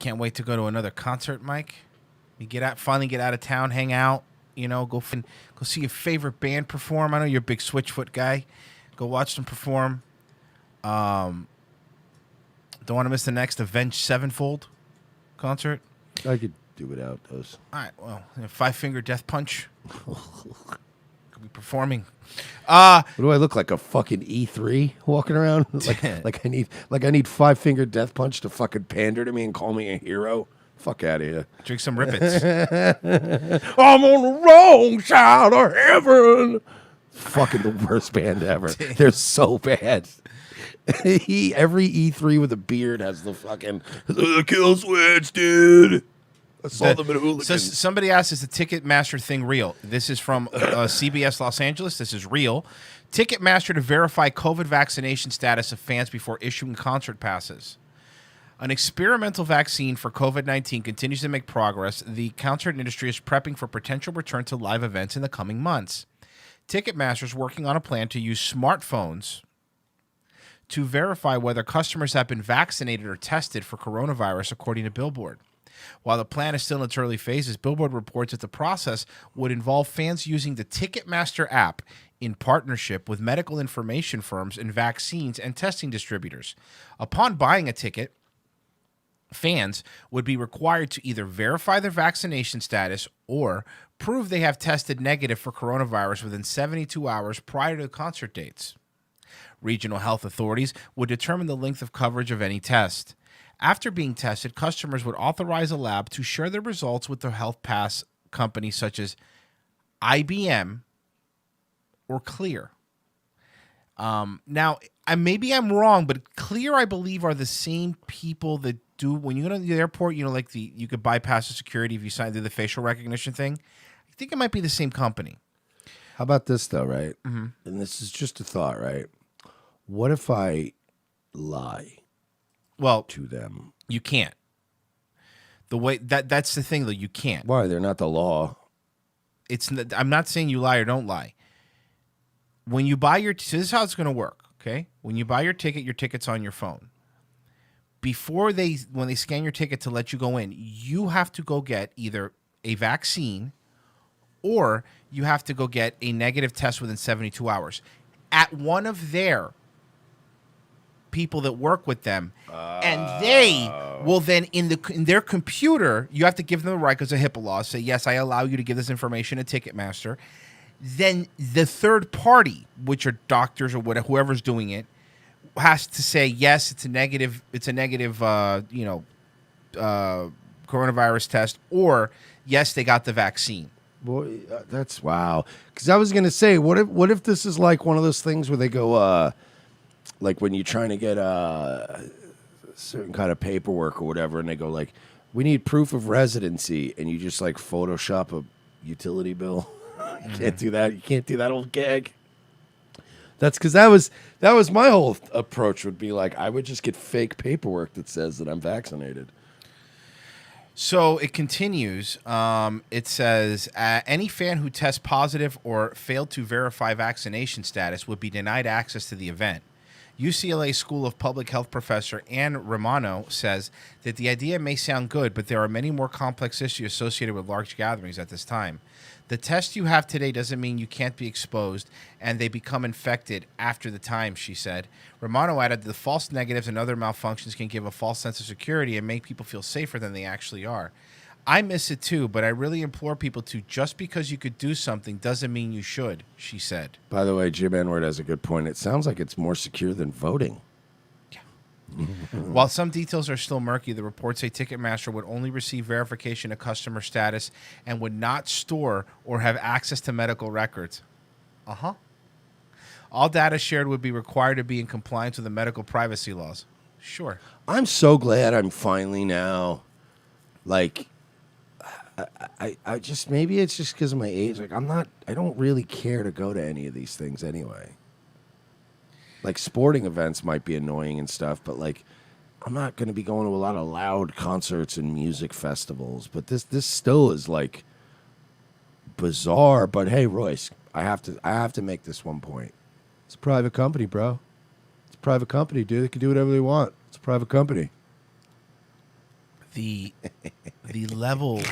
Can't wait to go to another concert, Mike. You finally get out of town, hang out, go see your favorite band perform. I know you're a big Switchfoot guy. Go watch them perform. Don't want to miss the next Avenged Sevenfold concert. I could do without those. All right, well, Five Finger Death Punch. Could be performing. What do I look like, a fucking E3 walking around? like I need Five Finger Death Punch to fucking pander to me and call me a hero? Fuck out of here. Drink some Rippets. I'm on the wrong side of heaven. Fucking the worst band ever. They're so bad. Every E3 with a beard has the fucking kill switch, dude. I saw them in Hooligans. So somebody asked, is the Ticketmaster thing real? This is from CBS Los Angeles. This is real. Ticketmaster to verify COVID vaccination status of fans before issuing concert passes. An experimental vaccine for COVID-19 continues to make progress. The concert industry is prepping for potential return to live events in the coming months. Ticketmaster is working on a plan to use smartphones to verify whether customers have been vaccinated or tested for coronavirus, according to Billboard. While the plan is still in its early phases, Billboard reports that the process would involve fans using the Ticketmaster app in partnership with medical information firms and vaccines and testing distributors. Upon buying a ticket, fans would be required to either verify their vaccination status or prove they have tested negative for coronavirus within 72 hours prior to the concert dates. Regional health authorities would determine the length of coverage of any test. After being tested, customers would authorize a lab to share their results with their health pass companies such as IBM or Clear. Now, maybe I'm wrong, but Clear, I believe, are the same people that do when you go to the airport. You could bypass the security if you sign through the facial recognition thing. I think it might be the same company. How about this though, right? Mm-hmm. And this is just a thought, right? What if I lie? To them, you can't. The way that's the thing, though. You can't. Why? They're not the law. I'm not saying you lie or don't lie. When you buy so this is how it's going to work. Okay, when you buy your ticket's on your phone. When they scan your ticket to let you go in, you have to go get either a vaccine or you have to go get a negative test within 72 hours at one of their people that work with them, and they will then in their computer, you have to give them the right because of HIPAA laws. Say, yes, I allow you to give this information to Ticketmaster. Then the third party, which are doctors or whatever, whoever's doing it, has to say, yes, it's a negative coronavirus test, or yes, they got the vaccine. Boy, that's wow. Because I was gonna say, what if this is like one of those things where they go, like when you're trying to get a certain kind of paperwork or whatever, and they go like, we need proof of residency, and you just like Photoshop a utility bill. You can't do that. You can't do that old gag. That's because that was my whole approach. Would be like, I would just get fake paperwork that says that I'm vaccinated. So it continues. It says, any fan who tests positive or failed to verify vaccination status would be denied access to the event. UCLA School of Public Health professor Ann Romano says that the idea may sound good, but there are many more complex issues associated with large gatherings at this time. The test you have today doesn't mean you can't be exposed and they become infected after the time, she said. Romano added that the false negatives and other malfunctions can give a false sense of security and make people feel safer than they actually are. I miss it too, but I really implore people to, just because you could do something doesn't mean you should, she said. By the way, Jim Edward has a good point. It sounds like it's more secure than voting. Yeah. While some details are still murky, the reports say Ticketmaster would only receive verification of customer status and would not store or have access to medical records. All data shared would be required to be in compliance with the medical privacy laws. Sure. I'm so glad I'm finally now, like, I just, maybe it's just because of my age. Like, I don't really care to go to any of these things anyway. Like, sporting events might be annoying and stuff, but like, I'm not going to be going to a lot of loud concerts and music festivals. But this still is like bizarre. But hey, Royce, I have to make this one point. It's a private company, bro. It's a private company, dude. They can do whatever they want. It's a private company. the level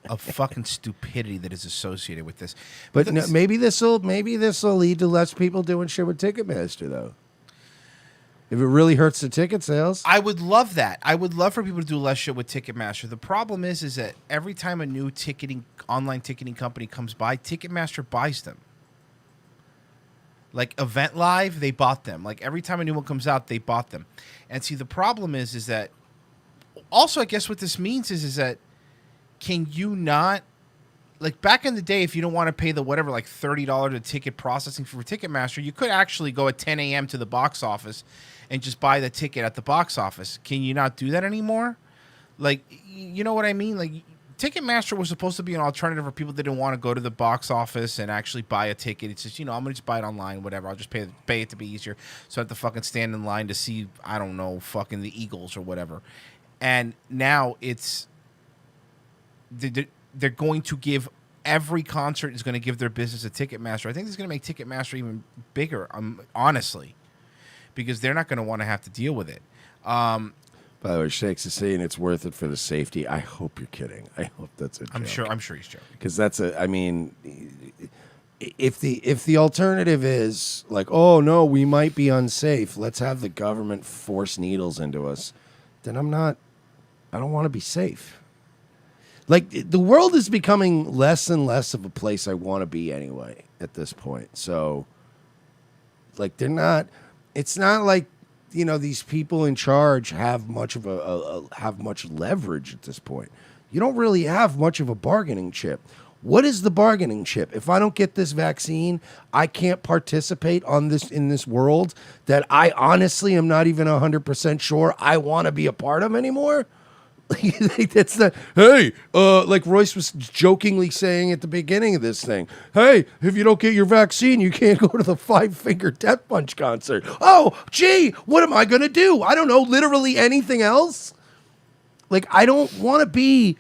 of fucking stupidity that is associated with this. But no, maybe this will lead to less people doing shit with Ticketmaster though. If it really hurts the ticket sales, I would love that. I would love for people to do less shit with Ticketmaster. The problem is that every time a new online ticketing company comes by, Ticketmaster buys them. Like Event Live, they bought them. Like every time a new one comes out, they bought them. And see, the problem is that also, I guess what this means is that can you not, like back in the day, if you don't want to pay the whatever, like $30 a ticket processing for Ticketmaster, you could actually go at 10 a.m. to the box office and just buy the ticket at the box office. Can you not do that anymore? Like, you know what I mean? Like, Ticketmaster was supposed to be an alternative for people that didn't want to go to the box office and actually buy a ticket. It's just, I'm going to just buy it online, whatever. I'll just pay it to be easier. So I have to fucking stand in line to see, I don't know, fucking the Eagles or whatever. And now they're going to give, every concert is going to give their business to Ticketmaster. I think this is going to make Ticketmaster even bigger, honestly, because they're not going to want to have to deal with it. By the way, Shakes is saying it's worth it for the safety. I hope you're kidding. I hope that's a joke. I'm sure he's joking. Because if the alternative is like, oh no, we might be unsafe, let's have the government force needles into us, then I don't want to be safe. Like, the world is becoming less and less of a place I want to be anyway at this point. So, like, it's not like, these people in charge have much of have much leverage at this point. You don't really have much of a bargaining chip. What is the bargaining chip? If I don't get this vaccine, I can't participate in this world that I honestly am not even 100% sure I want to be a part of anymore. That's the like Royce was jokingly saying at the beginning of this thing. Hey, if you don't get your vaccine, you can't go to the 5 Finger Death Punch concert. Oh, gee, what am I gonna do? I don't know, literally anything else. Like, I don't want to be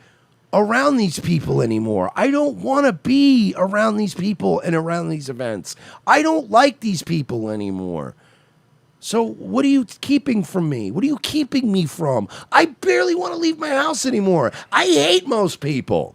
around these people anymore. I don't want to be around these people and around these events. I don't like these people anymore. So what are you keeping from me? What are you keeping me from? I barely want to leave my house anymore. I hate most people.